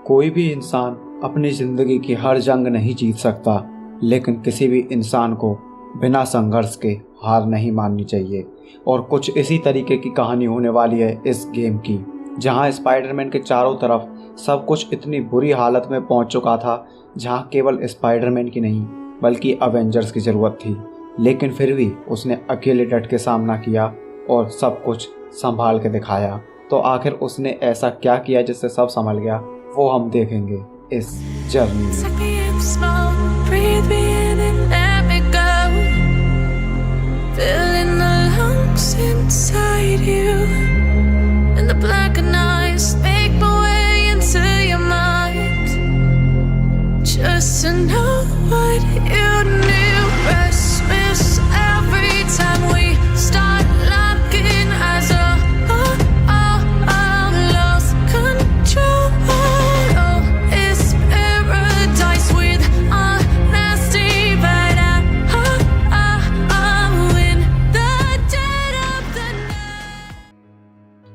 कोई भी इंसान अपनी ज़िंदगी की हर जंग नहीं जीत सकता, लेकिन किसी भी इंसान को बिना संघर्ष के हार नहीं माननी चाहिए। और कुछ इसी तरीके की कहानी होने वाली है इस गेम की, जहां स्पाइडरमैन के चारों तरफ सब कुछ इतनी बुरी हालत में पहुंच चुका था, जहां केवल स्पाइडरमैन की नहीं बल्कि अवेंजर्स की ज़रूरत थी। लेकिन फिर भी उसने अकेले डट के सामना किया और सब कुछ संभाल के दिखाया। तो आखिर उसने ऐसा क्या किया जिससे सब संभल गया, वो हम देखेंगे इस जर्नी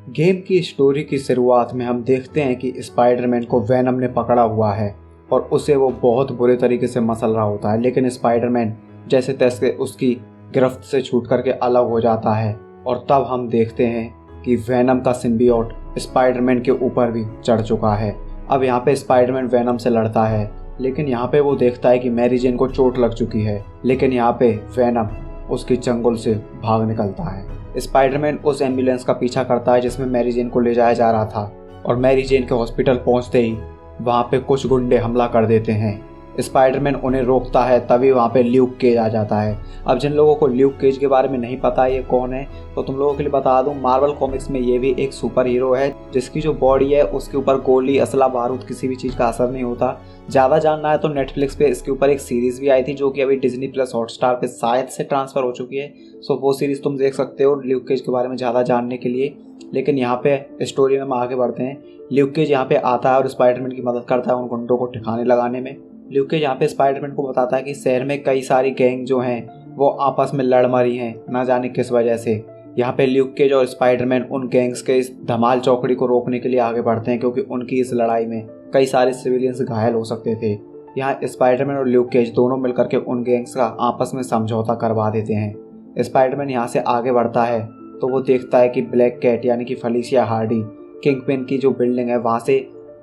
गेम की स्टोरी की शुरुआत में हम देखते हैं कि स्पाइडरमैन को वेनम ने पकड़ा हुआ है और उसे वो बहुत बुरे तरीके से मसल रहा होता है। लेकिन स्पाइडरमैन जैसे तैसे उसकी गिरफ्त से छूट करके अलग हो जाता है और तब हम देखते हैं कि वेनम का सिम्बियोट स्पाइडरमैन के ऊपर भी चढ़ चुका है। अब यहाँ पे स्पाइडरमैन वेनम से लड़ता है, लेकिन यहाँ पे वो देखता है कि मैरी जेन को चोट लग चुकी है। लेकिन यहाँ पे वेनम उसकी चंगुल से भाग निकलता है। स्पाइडरमैन उस एम्बुलेंस का पीछा करता है जिसमें मैरी जेन को ले जाया जा रहा था, और मैरी जेन के हॉस्पिटल पहुंचते ही वहां पे कुछ गुंडे हमला कर देते हैं। स्पाइडरमैन उन्हें रोकता है, तभी वहां पे ल्यूक केज आ जाता है। अब जिन लोगों को ल्यूक केज के बारे में नहीं पता ये कौन है, तो तुम लोगों के लिए बता दूं, मार्वल कॉमिक्स में ये भी एक सुपर हीरो है जिसकी जो बॉडी है उसके ऊपर गोली, असला, बारूद किसी भी चीज़ का असर नहीं होता। ज़्यादा जानना है तो नेटफ्लिक्स पे इसके ऊपर एक सीरीज़ भी आई थी जो कि अभी डिज्नी प्लस हॉटस्टार पे शायद से ट्रांसफ़र हो चुकी है। सो वो सीरीज़ तुम देख सकते हो ल्यूक केज के बारे में ज़्यादा जानने के लिए। लेकिन यहाँ पे स्टोरी में हम आगे बढ़ते हैं। ल्यूक केज यहाँ पे आता है और स्पाइडरमैन की मदद करता है उन गुंडों को ठिकाने लगाने में। ल्यूक केज यहाँ पे स्पाइडरमैन को बताता है कि शहर में कई सारी गैंग जो हैं वो आपस में लड़ मरी हैं, ना जाने किस वजह से। यहाँ पे ल्यूक केज और स्पाइडरमैन उन गैंग्स के इस धमाल चौकड़ी को रोकने के लिए आगे बढ़ते हैं, क्योंकि उनकी इस लड़ाई में कई सारे सिविलियंस घायल हो सकते थे। यहाँ स्पाइडरमैन और ल्यूक केज दोनों मिलकर के उन गैंग्स का आपस में समझौता करवा देते हैं। स्पाइडरमैन यहाँ से आगे बढ़ता है तो वो देखता है कि ब्लैक कैट यानी कि फेलिसिया हार्डी किंगपिन की जो बिल्डिंग है वहाँ से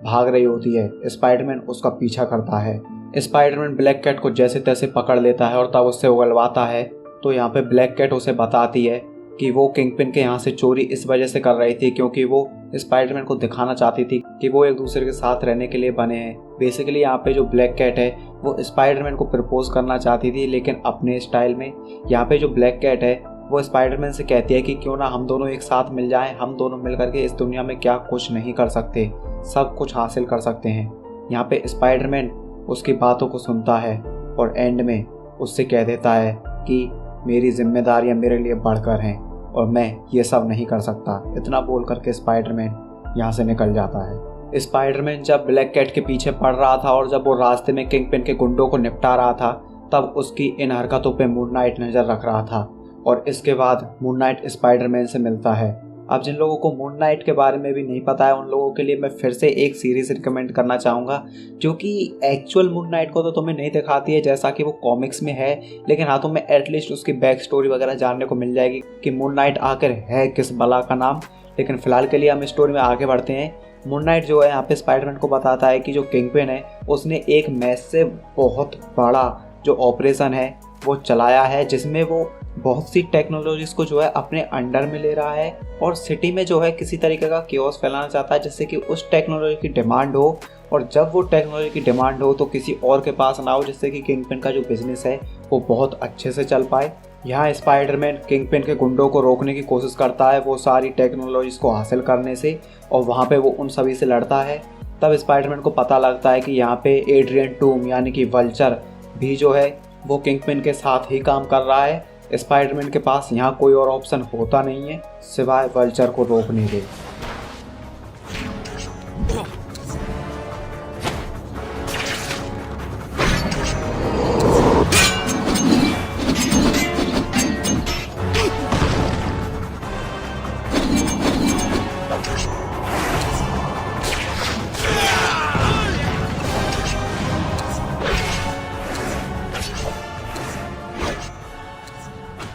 भाग रही होती है। स्पाइडरमैन उसका पीछा करता है। स्पाइडरमैन ब्लैक कैट को जैसे तैसे पकड़ लेता है और तब उससे उगलवाता है। तो यहाँ पे ब्लैक कैट उसे बताती है कि वो किंगपिन के यहाँ से चोरी इस वजह से कर रही थी क्योंकि वो स्पाइडरमैन को दिखाना चाहती थी कि वो एक दूसरे के साथ रहने के लिए बने हैं। बेसिकली यहाँ पे जो ब्लैक कैट है वो स्पाइडरमैन को प्रपोज करना चाहती थी, लेकिन अपने स्टाइल में। यहाँ पे जो ब्लैक कैट है वो स्पाइडरमैन से कहती है कि क्यों ना हम दोनों एक साथ मिल जाएं, हम दोनों मिल करके इस दुनिया में क्या कुछ नहीं कर सकते, सब कुछ हासिल कर सकते हैं। यहाँ पे स्पाइडरमैन उसकी बातों को सुनता है और एंड में उससे कह देता है कि मेरी जिम्मेदारियां मेरे लिए बढ़कर हैं और मैं ये सब नहीं कर सकता। इतना बोल करके स्पाइडरमैन यहाँ से निकल जाता है। स्पाइडरमैन जब ब्लैक कैट के पीछे पड़ रहा था और जब वो रास्ते में किंगपिन के गुंडों को निपटा रहा था, तब उसकी इन हरकतों पे मून नाइट नज़र रख रहा था और इसके बाद मून नाइट स्पाइडरमैन से मिलता है। अब जिन लोगों को मून नाइट के बारे में भी नहीं पता है उन लोगों के लिए मैं फिर से एक सीरीज़ रिकमेंड करना चाहूँगा, जो कि एक्चुअल मून नाइट को तो तुम्हें नहीं दिखाती है जैसा कि वो कॉमिक्स में है, लेकिन हाँ तुम्हें एटलीस्ट उसकी बैक स्टोरी वगैरह जानने को मिल जाएगी कि मून नाइट आखिर है किस बला का नाम। लेकिन फिलहाल के लिए हम स्टोरी में आगे बढ़ते हैं। मून नाइट जो है यहाँ पे स्पाइडरमैन को बताता है कि जो किंगपिन है उसने एक मैसिव बहुत बड़ा जो ऑपरेशन है वो चलाया है, जिसमें वो बहुत सी टेक्नोलॉजीज को जो है अपने अंडर में ले रहा है और सिटी में जो है किसी तरीके का केओस फैलाना चाहता है जिससे कि उस टेक्नोलॉजी की डिमांड हो, और जब वो टेक्नोलॉजी की डिमांड हो तो किसी और के पास ना हो, जिससे कि किंगपिन का जो बिजनेस है वो बहुत अच्छे से चल पाए। यहाँ स्पाइडरमैन किंगपिन के गुंडों को रोकने की कोशिश करता है वो सारी टेक्नोलॉजीज को हासिल करने से, और वहाँ पे वो उन सभी से लड़ता है। तब स्पाइडरमैन को पता लगता है कि यहाँ पे एड्रियन टूम यानी कि वल्चर भी जो है वो किंगपिन के साथ ही काम कर रहा है। स्पाइडरमैन के पास यहाँ कोई और ऑप्शन होता नहीं है सिवाय वल्चर को रोकने के।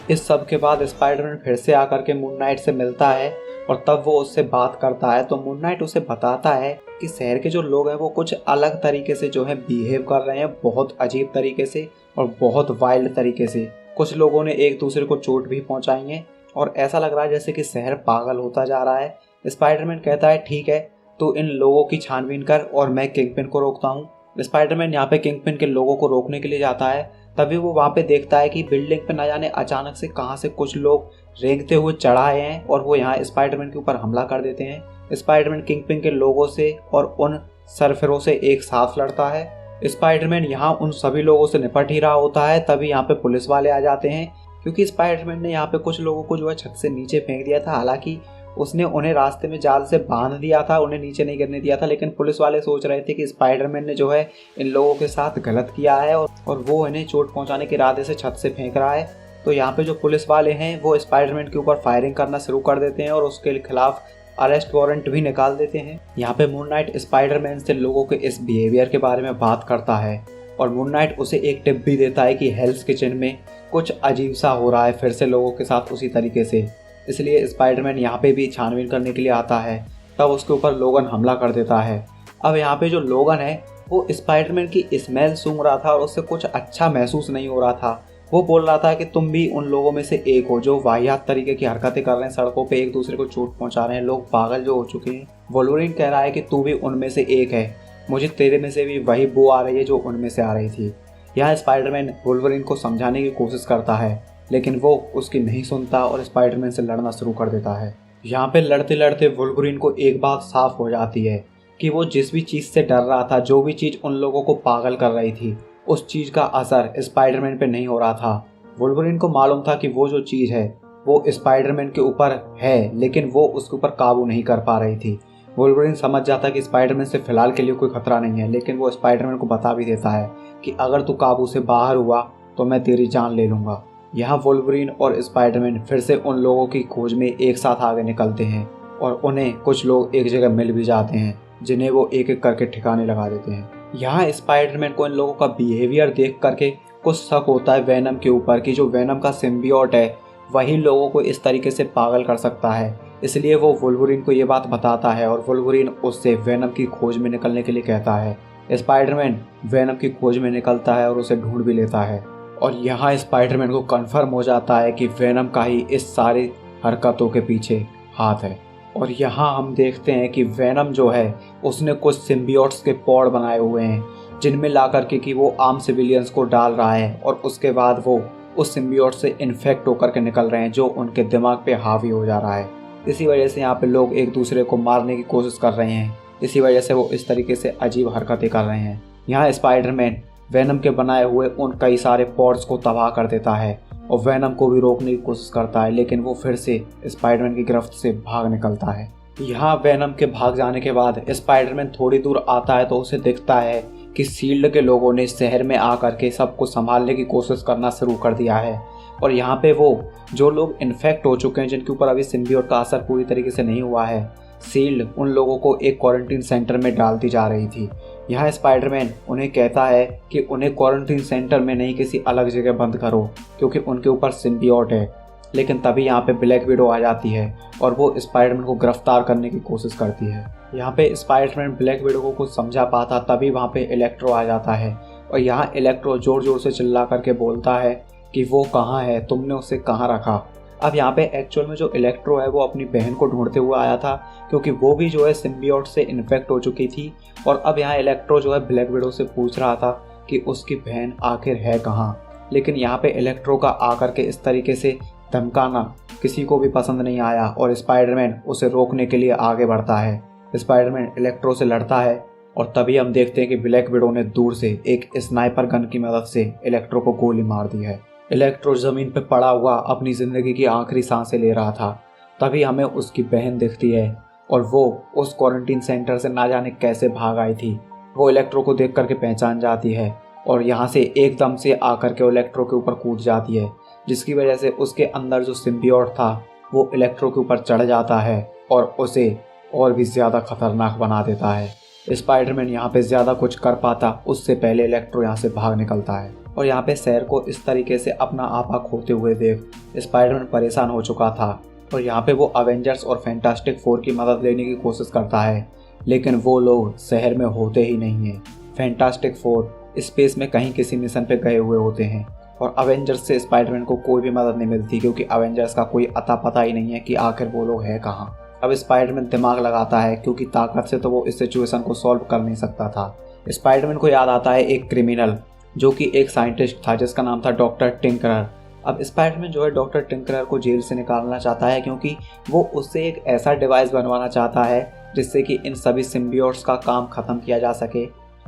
इस सब के बाद स्पाइडरमैन फिर से आकर के मून नाइट से मिलता है और तब वो उससे बात करता है। तो मून नाइट उसे बताता है कि शहर के जो लोग हैं वो कुछ अलग तरीके से जो है बिहेव कर रहे हैं, बहुत अजीब तरीके से और बहुत वाइल्ड तरीके से। कुछ लोगों ने एक दूसरे को चोट भी पहुंचाई है और ऐसा लग रहा है जैसे कि शहर पागल होता जा रहा है। स्पाइडरमैन कहता है ठीक है, तो इन लोगों की छानबीन कर और मैं किंगपिन को रोकता हूँ। स्पाइडरमैन यहाँ पे किंगपिन के लोगों को रोकने के लिए जाता है। तभी वो वहाँ पे देखता है कि बिल्डिंग पे न जाने अचानक से कहाँ से कुछ लोग रेंगते हुए चढ़ आए हैं और वो यहाँ स्पाइडरमैन के ऊपर हमला कर देते हैं। स्पाइडरमैन किंगपिन के लोगों से और उन सरफिरों से एक साथ लड़ता है। स्पाइडरमैन यहाँ उन सभी लोगों से निपट ही रहा होता है, तभी यहाँ पे पुलिस वाले आ जाते हैं क्योंकि स्पाइडरमैन ने यहाँ पे कुछ लोगों को जो है छत से नीचे फेंक दिया था। हालांकि उसने उन्हें रास्ते में जाल से बांध दिया था, उन्हें नीचे नहीं गिरने दिया था, लेकिन पुलिस वाले सोच रहे थे कि स्पाइडरमैन ने जो है इन लोगों के साथ गलत किया है और वो इन्हें चोट पहुंचाने के इरादे से छत से फेंक रहा है। तो यहाँ पे जो पुलिस वाले हैं वो स्पाइडरमैन के ऊपर फायरिंग करना शुरू कर देते हैं और उसके खिलाफ अरेस्ट वारंट भी निकाल देते हैं। यहाँ पे मून नाइट स्पाइडरमैन से लोगों के इस बिहेवियर के बारे में बात करता है और मून नाइट उसे एक टिप भी देता है कि हेल्स किचन में कुछ अजीब सा हो रहा है फिर से लोगों के साथ उसी तरीके से। इसलिए स्पाइडरमैन यहाँ पे भी छानबीन करने के लिए आता है। तब उसके ऊपर लोगन हमला कर देता है। अब यहाँ पे जो लोगन है वो स्पाइडरमैन की स्मेल सूंघ रहा था और उससे कुछ अच्छा महसूस नहीं हो रहा था। वो बोल रहा था कि तुम भी उन लोगों में से एक हो जो वाहियात तरीके की हरकतें कर रहे हैं, सड़कों पे एक दूसरे को चोट पहुंचा रहे हैं, लोग पागल जो हो चुके हैं। वोल्वरिन कह रहा है कि तू भी उनमें से एक है, मुझे तेरे में से भी वही बू आ रही है जो उनमें से आ रही थी। यहाँ स्पाइडरमैन वोल्वरिन को समझाने की कोशिश करता है लेकिन वो उसकी नहीं सुनता और स्पाइडरमैन से लड़ना शुरू कर देता है। यहाँ पे लड़ते लड़ते वोल्वरिन को एक बात साफ हो जाती है कि वो जिस भी चीज़ से डर रहा था, जो भी चीज़ उन लोगों को पागल कर रही थी, उस चीज़ का असर स्पाइडरमैन पे नहीं हो रहा था। वोल्वरिन को मालूम था कि वो जो चीज़ है वो स्पाइडरमैन के ऊपर है, लेकिन वो उसके ऊपर काबू नहीं कर पा रही थी। वोल्वरिन समझ जाता कि स्पाइडरमैन से फिलहाल के लिए कोई खतरा नहीं है, लेकिन वो स्पाइडरमैन को बता भी देता है कि अगर तू काबू से बाहर हुआ तो मैं तेरी जान ले लूँगा। यहाँ वोल्वरिन और स्पाइडरमैन फिर से उन लोगों की खोज में एक साथ आगे निकलते हैं और उन्हें कुछ लोग एक जगह मिल भी जाते हैं जिन्हें वो एक एक करके ठिकाने लगा देते हैं। यहाँ स्पाइडरमैन को इन लोगों का बिहेवियर देख करके कुछ शक होता है वेनम के ऊपर कि जो वेनम का सिम्बियोट है वही लोगों को इस तरीके से पागल कर सकता है। इसलिए वो वोल्वरिन को ये बात बताता है और वोल्वरिन उससे वेनम की खोज में निकलने के लिए कहता है। स्पाइडरमैन वेनम की खोज में निकलता है और उसे ढूंढ भी लेता है और यहाँ स्पाइडरमैन को कन्फर्म हो जाता है कि वेनम का ही इस सारी हरकतों के पीछे हाथ है। और यहाँ हम देखते हैं कि वेनम जो है उसने कुछ सिम्बियोट्स के पॉड बनाए हुए हैं जिनमें ला करके कि वो आम सिविलियंस को डाल रहा है और उसके बाद वो उस सिम्बियोट से इन्फेक्ट होकर के निकल रहे हैं जो उनके दिमाग पे हावी हो जा रहा है। इसी वजह से यहाँ पे लोग एक दूसरे को मारने की कोशिश कर रहे हैं, इसी वजह से वो इस तरीके से अजीब हरकतें कर रहे हैं। यहाँ स्पाइडरमैन वेनम के बनाए हुए उन कई सारे पॉड्स को तबाह कर देता है और वेनम को भी रोकने की कोशिश करता है, लेकिन वो फिर से स्पाइडरमैन की गिरफ्त से भाग निकलता है। यहाँ वेनम के भाग जाने के बाद स्पाइडरमैन थोड़ी दूर आता है तो उसे दिखता है कि शील्ड के लोगों ने शहर में आकर के सबको संभालने की कोशिश करना शुरू कर दिया है और यहाँ पे वो जो लोग इन्फेक्ट हो चुके हैं, जिनके ऊपर अभी सिम्बियोट का असर पूरी तरीके से नहीं हुआ है, शील्ड उन लोगों को एक क्वारंटीन सेंटर में डालती जा रही थी। यहाँ स्पाइडरमैन उन्हें कहता है कि उन्हें क्वारंटीन सेंटर में नहीं किसी अलग जगह बंद करो क्योंकि उनके ऊपर सिम्बियोट है। लेकिन तभी यहाँ पे ब्लैक विडो आ जाती है और वो स्पाइडरमैन को गिरफ्तार करने की कोशिश करती है। यहाँ पे स्पाइडरमैन ब्लैक विडो को कुछ समझा पाता तभी वहाँ पे इलेक्ट्रो आ जाता है और यहाँ इलेक्ट्रो जोर जोर से चिल्ला करके बोलता है कि वो कहाँ है, तुमने उसे कहाँ रखा। अब यहाँ पे एक्चुअल में जो इलेक्ट्रो है वो अपनी बहन को ढूंढते हुए आया था क्योंकि वो भी जो है सिम्बियोट से इन्फेक्ट हो चुकी थी और अब यहाँ इलेक्ट्रो जो है ब्लैक विडो से पूछ रहा था कि उसकी बहन आखिर है कहाँ। लेकिन यहाँ पे इलेक्ट्रो का आकर के इस तरीके से धमकाना किसी को भी पसंद नहीं आया और स्पाइडरमैन उसे रोकने के लिए आगे बढ़ता है। स्पाइडरमैन इलेक्ट्रो से लड़ता है और तभी हम देखते हैं कि ब्लैक विडो ने दूर से एक स्नाइपर गन की मदद से इलेक्ट्रो को गोली मार दी है। इलेक्ट्रो ज़मीन पर पड़ा हुआ अपनी ज़िंदगी की आखिरी सांसें ले रहा था। तभी हमें उसकी बहन दिखती है और वो उस क्वारंटीन सेंटर से ना जाने कैसे भाग आई थी। वो इलेक्ट्रो को देख करके पहचान जाती है और यहाँ से एकदम से आकर के इलेक्ट्रो के ऊपर कूद जाती है, जिसकी वजह से उसके अंदर जो सिम्बियोट था वो इलेक्ट्रो के ऊपर चढ़ जाता है और उसे और भी ज़्यादा खतरनाक बना देता है। स्पाइडरमैन यहाँ पे ज़्यादा कुछ कर पाता उससे पहले इलेक्ट्रो यहाँ से भाग निकलता है और यहाँ पे शहर को इस तरीके से अपना आपा खोते हुए देख स्पाइडरमैन परेशान हो चुका था और यहाँ पे वो अवेंजर्स और फैंटास्टिक फोर की मदद लेने की कोशिश करता है, लेकिन वो लोग शहर में होते ही नहीं हैं। फैंटास्टिक फोर स्पेस में कहीं किसी मिशन पे गए हुए होते हैं और अवेंजर्स से स्पाइडरमैन को कोई भी मदद नहीं मिलती क्योंकि अवेंजर्स का कोई अता पता ही नहीं है कि आखिर वो लोग है कहाँ। अब स्पाइडरमैन दिमाग लगाता है क्योंकि ताकत से तो वो इस सिचुएशन को सॉल्व कर नहीं सकता था। स्पाइडरमैन को याद आता है एक क्रिमिनल जो कि एक साइंटिस्ट था जिसका नाम था डॉक्टर टिंकरर। अब स्पाइडरमैन जो है डॉक्टर टिंकरर को जेल से निकालना चाहता है क्योंकि वो उससे एक ऐसा डिवाइस बनवाना चाहता है जिससे कि इन सभी सिम्बियोट्स का काम खत्म किया जा सके।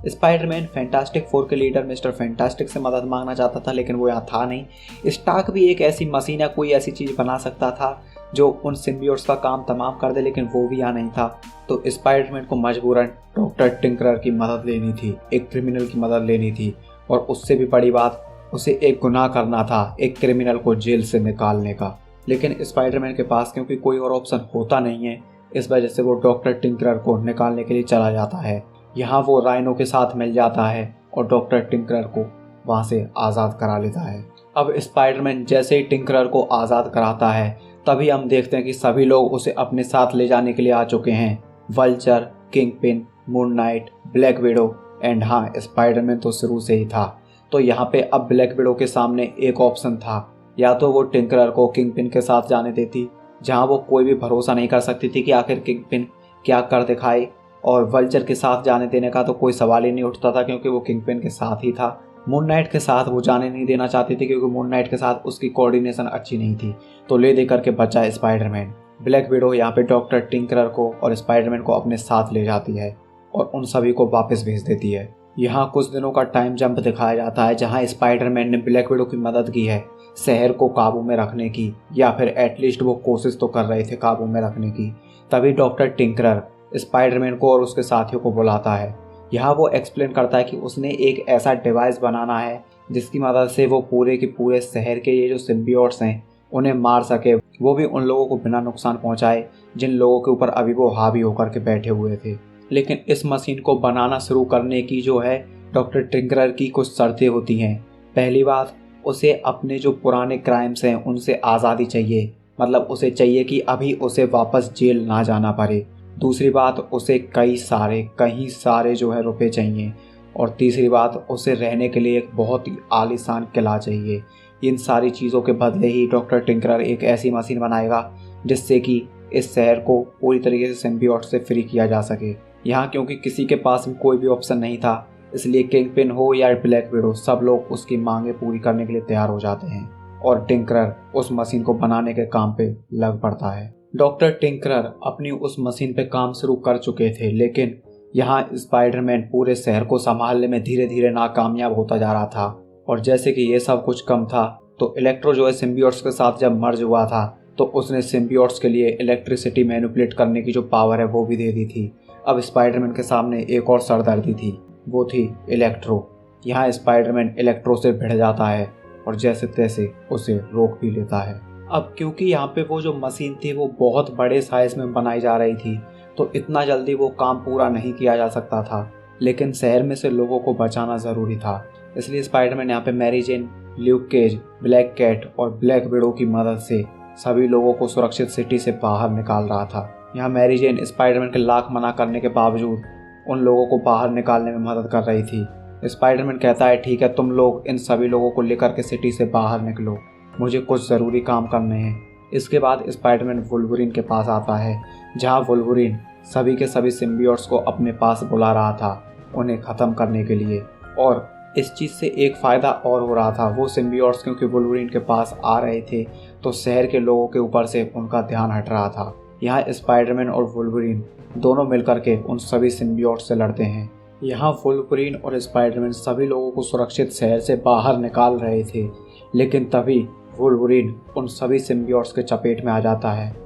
स्पाइडरमैन फैंटास्टिक फोर के लीडर मिस्टर फैंटास्टिक से मदद मांगना चाहता था लेकिन वो यहाँ था नहीं। स्टार्क भी एक ऐसी मशीन या कोई ऐसी चीज़ बना सकता था जो उन सिम्बियोट्स का काम तमाम कर दे, लेकिन वो भी यहाँ नहीं था। तो स्पाइडरमैन को मजबूरन डॉक्टर टिंकरर की मदद लेनी थी, एक क्रिमिनल की मदद लेनी थी और उससे भी बड़ी बात उसे एक गुनाह करना था, एक क्रिमिनल को जेल से निकालने का। लेकिन स्पाइडरमैन के पास क्योंकि कोई और ऑप्शन होता नहीं है, इस वजह से वो डॉक्टर टिंकरर को निकालने के लिए चला जाता है। यहाँ वो राइनो के साथ मिल जाता है और डॉक्टर टिंकरर को वहाँ से आज़ाद करा लेता है। अब स्पाइडरमैन जैसे ही टिंकरर को आज़ाद कराता है तभी हम देखते हैं कि सभी लोग उसे अपने साथ ले जाने के लिए आ चुके हैं। Vulture, kingpin, moon night, black window and हाँ स्पाइडरमैन तो शुरू से ही था। तो यहाँ पे अब ब्लैक विडो के सामने एक ऑप्शन था, या तो वो टिंकरर को किंगपिन के साथ जाने देती जहाँ वो कोई भी भरोसा नहीं कर सकती थी कि आखिर किंगपिन क्या कर दिखाए, और वल्चर के साथ जाने देने का तो कोई सवाल ही नहीं उठता था क्योंकि वो किंगपिन के साथ ही था। मून नाइट के साथ वो जाने नहीं देना चाहती थी क्योंकि मून नाइट के साथ उसकी कोऑर्डिनेशन अच्छी नहीं थी, तो ले दे करके बचा स्पाइडरमैन। ब्लैक विडो यहाँ पे डॉक्टर टिंकरर को और स्पाइडरमैन को अपने साथ ले जाती है और उन सभी को वापस भेज देती है। यहाँ कुछ दिनों का टाइम जंप दिखाया जाता है जहाँ स्पाइडरमैन ने ब्लैक विडो की मदद की है शहर को काबू में रखने की, या फिर एटलीस्ट वो कोशिश तो कर रहे थे काबू में रखने की। तभी डॉक्टर टिंकरर स्पाइडरमैन को और उसके साथियों को बुलाता है। यहाँ वो एक्सप्लेन करता है कि उसने एक ऐसा डिवाइस बनाना है जिसकी मदद से वो पूरे के पूरे शहर के ये जो सिम्बियोट्स हैं उन्हें मार सके, वो भी उन लोगों को बिना नुकसान पहुँचाए जिन लोगों के ऊपर अभी वो हावी होकर के बैठे हुए थे। लेकिन इस मशीन को बनाना शुरू करने की जो है डॉक्टर टिंकरर की कुछ शर्तें होती हैं। पहली बात, उसे अपने जो पुराने क्राइम्स हैं उनसे आज़ादी चाहिए, मतलब उसे चाहिए कि अभी उसे वापस जेल ना जाना पड़े। दूसरी बात, उसे कई सारे जो है रुपए चाहिए। और तीसरी बात, उसे रहने के लिए एक बहुत ही आलीशान किला चाहिए। इन सारी चीज़ों के बदले ही डॉक्टर टिंकरर एक ऐसी मशीन बनाएगा जिससे कि इस शहर को पूरी तरीके से सिम्बियोट से फ्री किया जा सके। यहाँ क्योंकि किसी के पास कोई भी ऑप्शन नहीं था, इसलिए किंगपिन हो या ब्लैक विडो सब लोग उसकी मांगें पूरी करने के लिए तैयार हो जाते हैं और टिंकरर उस मशीन को बनाने के काम पे लग पड़ता है। डॉक्टर टिंकरर अपनी उस मशीन पे काम शुरू कर चुके थे, लेकिन यहाँ स्पाइडरमैन पूरे शहर को संभालने में धीरे धीरे नाकामयाब होता जा रहा था। और जैसे कि ये सब कुछ कम था तो इलेक्ट्रो जो है सिम्बियोट्स के साथ जब मर्ज हुआ था तो उसने सिम्बियोट्स के लिए इलेक्ट्रिसिटी मैनिपुलेट करने की जो पावर है वो भी दे दी थी। अब स्पाइडरमैन के सामने एक और सरदर्दी थी, वो थी इलेक्ट्रो। यहाँ स्पाइडरमैन इलेक्ट्रो से भिड़ जाता है और जैसे तैसे उसे रोक भी लेता है। अब क्योंकि यहाँ पे वो जो मशीन थी वो बहुत बड़े साइज में बनाई जा रही थी तो इतना जल्दी वो काम पूरा नहीं किया जा सकता था, लेकिन शहर में से लोगों को बचाना ज़रूरी था। इसलिए स्पाइडरमैन यहाँ पे Mary Jane, Luke Cage, Black Cat और ब्लैक विडो की मदद से सभी लोगों को सुरक्षित सिटी से बाहर निकाल रहा था। यहाँ मैरी जेन स्पाइडरमैन के लाख मना करने के बावजूद उन लोगों को बाहर निकालने में मदद कर रही थी। स्पाइडरमैन कहता है ठीक है, तुम लोग इन सभी लोगों को लेकर के सिटी से बाहर निकलो, मुझे कुछ ज़रूरी काम करने हैं। इसके बाद स्पाइडरमैन वुल्वरीन के पास आता है जहाँ वुल्वरीन सभी के सभी सिम्बियोट्स को अपने पास बुला रहा था उन्हें ख़त्म करने के लिए। और इस चीज़ से एक फ़ायदा और हो रहा था, वो सिम्बियोट्स क्योंकि वुल्वरीन के पास आ रहे थे तो शहर के लोगों के ऊपर से उनका ध्यान हट रहा था। यहाँ स्पाइडरमैन और वुल्वरीन दोनों मिलकर के उन सभी सिम्बियोट्स से लड़ते हैं। यहाँ वुल्वरीन और स्पाइडरमैन सभी लोगों को सुरक्षित शहर से बाहर निकाल रहे थे, लेकिन तभी वुल्वरीन उन सभी सिम्बियोट्स के चपेट में आ जाता है।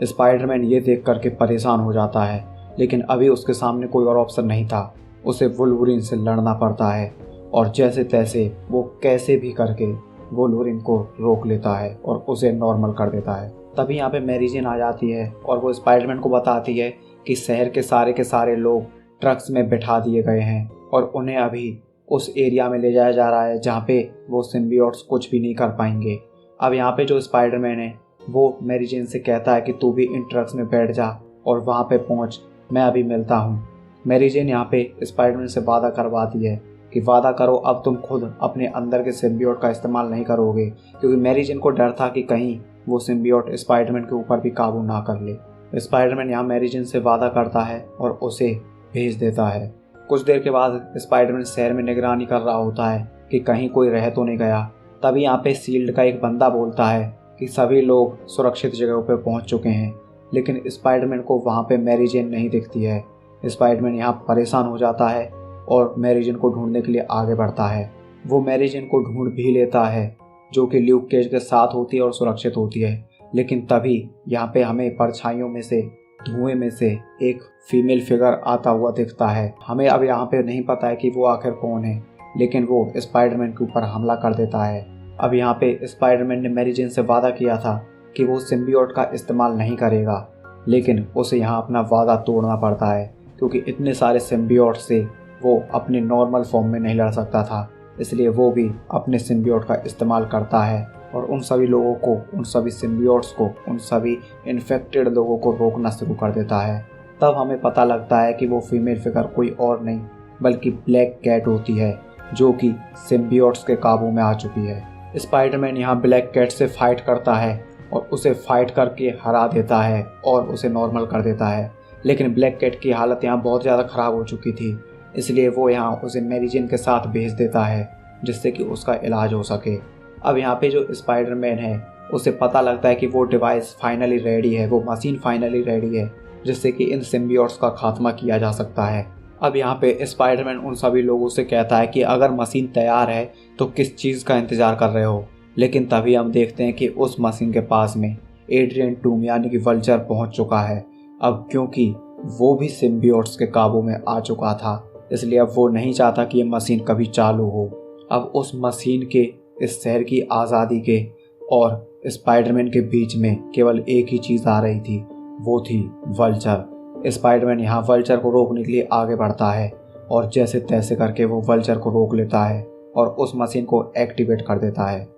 स्पाइडरमैन ये देख करके परेशान हो जाता है, लेकिन अभी उसके सामने कोई और ऑप्शन नहीं था। उसे वुल्वरीन से लड़ना पड़ता है और जैसे तैसे वो कैसे भी करके वुल्वरीन को रोक लेता है और उसे नॉर्मल कर देता है। तभी यहाँ पे मैरी जेन आ जाती है और वो स्पाइडरमैन को बताती है कि शहर के सारे लोग ट्रक्स में बैठा दिए गए हैं और उन्हें अभी उस एरिया में ले जाया जा रहा है जहाँ पे वो सिम्बियोट्स कुछ भी नहीं कर पाएंगे। अब यहाँ पे जो स्पाइडरमैन है वो मैरी जेन से कहता है कि तू भी इन ट्रक्स में बैठ जा और वहाँ पे पहुँच, मैं अभी मिलता हूँ। मैरी जेन यहाँ पे स्पाइडरमैन से वादा करवाती है कि वादा करो अब तुम खुद अपने अंदर के सिम्बियोट का इस्तेमाल नहीं करोगे, क्योंकि मैरी जेन को डर था कि कहीं वो सिम्बियोट स्पाइडरमैन के ऊपर भी काबू ना कर ले। स्पाइडरमैन यहाँ मैरी जेन से वादा करता है और उसे भेज देता है। कुछ देर के बाद स्पाइडरमैन शहर में निगरानी कर रहा होता है कि कहीं कोई रह तो नहीं गया। तभी यहाँ पे शील्ड का एक बंदा बोलता है कि सभी लोग सुरक्षित जगहों पर पहुँच चुके हैं, लेकिन स्पाइडरमैन को वहाँ पे मैरी जेन नहीं दिखती है। स्पाइडरमैन यहाँ परेशान हो जाता है और मैरी जेन को ढूंढने के लिए आगे बढ़ता है। वो मैरी जेन को ढूंढ भी लेता है जो कि ल्यूक केज के साथ होती है और सुरक्षित होती है, लेकिन तभी यहाँ पे हमें परछाइयों में से धुएं में से एक फीमेल फिगर आता हुआ दिखता है। हमें अब यहाँ पे नहीं पता है कि वो आखिर कौन है, लेकिन वो स्पाइडरमैन के ऊपर हमला कर देता है। अब यहाँ पे स्पाइडरमैन ने मैरी जेन से वादा किया था कि वो सिम्बियोट का इस्तेमाल नहीं करेगा, लेकिन उसे यहाँ अपना वादा तोड़ना पड़ता है क्योंकि इतने सारे सिम्बियोट से वो अपने नॉर्मल फॉर्म में नहीं लड़ सकता था। इसलिए वो भी अपने सिम्बियोट का इस्तेमाल करता है और उन सभी लोगों को, उन सभी सिम्बियोट्स को, उन सभी इन्फेक्टेड लोगों को रोकना शुरू कर देता है। तब हमें पता लगता है कि वो फीमेल फिगर कोई और नहीं बल्कि ब्लैक कैट होती है, जो कि सिम्बियोट्स के काबू में आ चुकी है। स्पाइडरमैन यहाँ ब्लैक कैट से फाइट करता है और उसे फाइट करके हरा देता है और उसे नॉर्मल कर देता है, लेकिन ब्लैक कैट की हालत यहाँ बहुत ज़्यादा ख़राब हो चुकी थी, इसलिए वो यहाँ उसे मैरी जेन के साथ भेज देता है जिससे कि उसका इलाज हो सके। अब यहाँ पे जो स्पाइडरमैन है उसे पता लगता है कि वो डिवाइस फाइनली रेडी है, वो मशीन फाइनली रेडी है जिससे कि इन सिम्बियोट्स का खात्मा किया जा सकता है। अब यहाँ पे स्पाइडरमैन उन सभी लोगों से कहता है कि अगर मशीन तैयार है तो किस चीज़ का इंतज़ार कर रहे हो, लेकिन तभी हम देखते हैं कि उस मशीन के पास में एड्रियन टूम यानी कि वल्चर पहुँच चुका है। अब क्योंकि वो भी सिम्बियोट्स के काबू में आ चुका था, इसलिए अब वो नहीं चाहता कि ये मशीन कभी चालू हो। अब उस मशीन के, इस शहर की आज़ादी के और स्पाइडरमैन के बीच में केवल एक ही चीज़ आ रही थी, वो थी वल्चर। स्पाइडरमैन यहाँ वल्चर को रोकने के लिए आगे बढ़ता है और जैसे तैसे करके वो वल्चर को रोक लेता है और उस मशीन को एक्टिवेट कर देता है।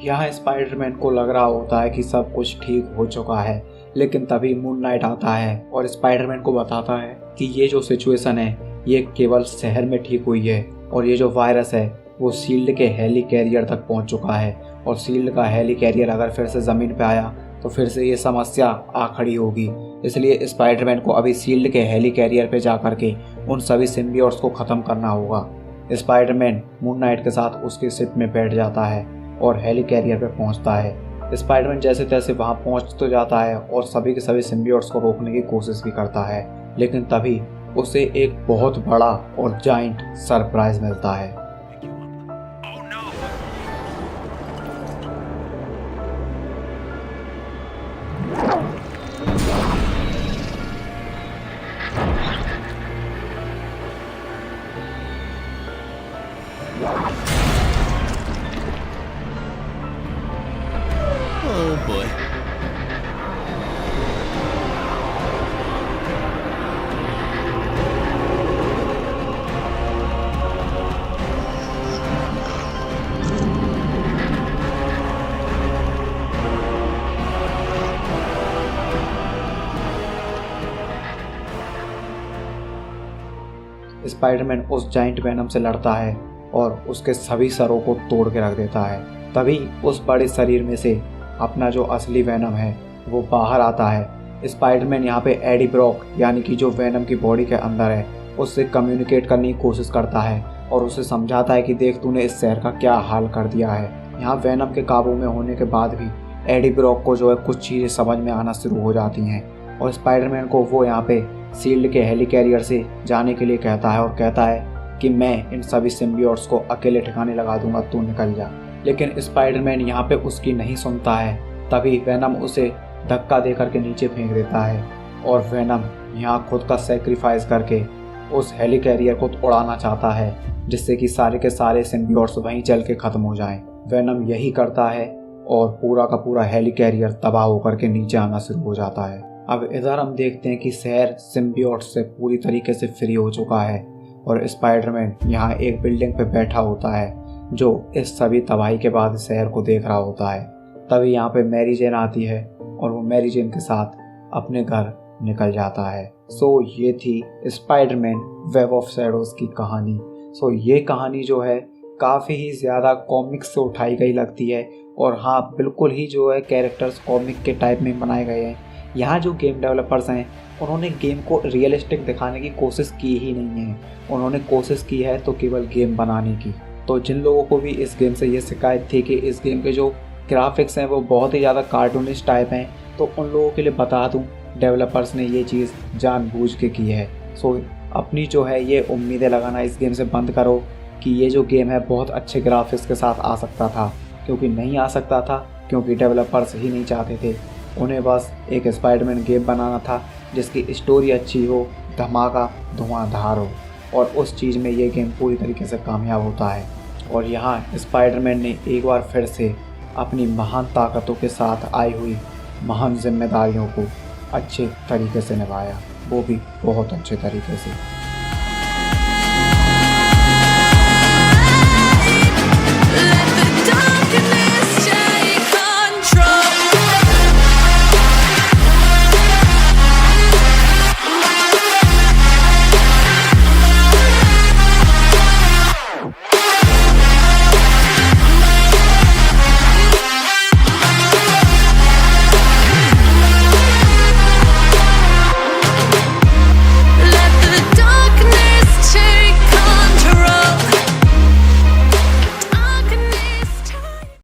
यहाँ स्पाइडरमैन को लग रहा होता है कि सब कुछ ठीक हो चुका है, लेकिन तभी मून नाइट आता है और स्पाइडरमैन को बताता है कि ये जो सिचुएशन है ये केवल शहर में ठीक हुई है और ये जो वायरस है वो शील्ड के हेली कैरियर तक पहुंच चुका है और शील्ड का हेली कैरियर अगर फिर से ज़मीन पे आया तो फिर से ये समस्या आ खड़ी होगी। इसलिए स्पाइडरमैन को अभी शील्ड के हेली कैरियर पे जा करके उन सभी सिम्बियोट्स को ख़त्म करना होगा। स्पाइडरमैन मून नाइट के साथ उसके शिप में बैठ जाता है और हेली कैरियर पे पहुंचता है। स्पाइडरमैन जैसे तैसे वहां पहुंच तो जाता है और सभी के सभी सिम्बियोट्स को रोकने की कोशिश भी करता है, लेकिन तभी उसे एक बहुत बड़ा और जाइंट सरप्राइज मिलता है। Oh boy. स्पाइडरमैन उस जाइंट वेनम से लड़ता है और उसके सभी सरों को तोड़ के रख देता है। तभी उस बड़े शरीर में से अपना जो असली वेनम है वो बाहर आता है। स्पाइडरमैन यहाँ पे एडी ब्रॉक यानी कि जो वेनम की बॉडी के अंदर है उससे कम्युनिकेट करने की कोशिश करता है और उसे समझाता है कि देख तूने इस शहर का क्या हाल कर दिया है। यहाँ वेनम के काबू में होने के बाद भी एडी ब्रॉक को जो है कुछ चीज़ें समझ में आना शुरू हो जाती हैं और स्पाइडरमैन को वो यहाँ पे शील्ड के हेलीकैरियर से जाने के लिए कहता है और कहता है कि मैं इन सभी सिम्बियोट्स को अकेले ठिकाने लगा दूंगा, तू निकल जा। लेकिन स्पाइडरमैन यहाँ पे उसकी नहीं सुनता है। तभी वेनम उसे धक्का देकर के नीचे फेंक देता है और वेनम यहाँ खुद का सेक्रीफाइस करके उस हेलीकैरियर को उड़ाना चाहता है जिससे कि सारे के सारे सिम्बियोट्स वहीं चल के ख़त्म हो जाएं। वेनम यही करता है और पूरा का पूरा हेलीकैरियर तबाह होकर के नीचे आना शुरू हो जाता है। अब इधर हम देखते हैं कि शहर सिम्बियोट्स से पूरी तरीके से फ्री हो चुका है और स्पाइडरमैन यहाँ एक बिल्डिंग पे बैठा होता है जो इस सभी तबाही के बाद शहर को देख रहा होता है। तभी यहाँ पे मैरी जेन आती है और वो मैरी जेन के साथ अपने घर निकल जाता है। सो ये थी स्पाइडरमैन वेब ऑफ शैडोज़ की कहानी। सो ये कहानी जो है काफ़ी ही ज़्यादा कॉमिक्स से उठाई गई लगती है और हाँ बिल्कुल ही जो है कैरेक्टर्स कॉमिक के टाइप में बनाए गए हैं। यहाँ जो गेम डेवलपर्स हैं उन्होंने गेम को रियलिस्टिक दिखाने की कोशिश की ही नहीं है, उन्होंने कोशिश की है तो केवल गेम बनाने की। तो जिन लोगों को भी इस गेम से ये शिकायत थी कि इस गेम के जो ग्राफिक्स हैं वो बहुत ही ज़्यादा कार्टूनिश टाइप हैं, तो उन लोगों के लिए बता दूं डेवलपर्स ने ये चीज़ जानबूझ के की है। सो अपनी जो है ये उम्मीदें लगाना इस गेम से बंद करो कि ये जो गेम है बहुत अच्छे ग्राफिक्स के साथ आ सकता था, क्योंकि नहीं आ सकता था क्योंकि डेवलपर्स ही नहीं चाहते थे। उन्हें बस एक स्पाइडरमैन गेम बनाना था जिसकी स्टोरी अच्छी हो, धमाका धुआंधार हो, और उस चीज़ में ये गेम पूरी तरीके से कामयाब होता है। और यहाँ स्पाइडरमैन ने एक बार फिर से अपनी महान ताकतों के साथ आई हुई महान जिम्मेदारियों को अच्छे तरीके से निभाया, वो भी बहुत अच्छे तरीके से।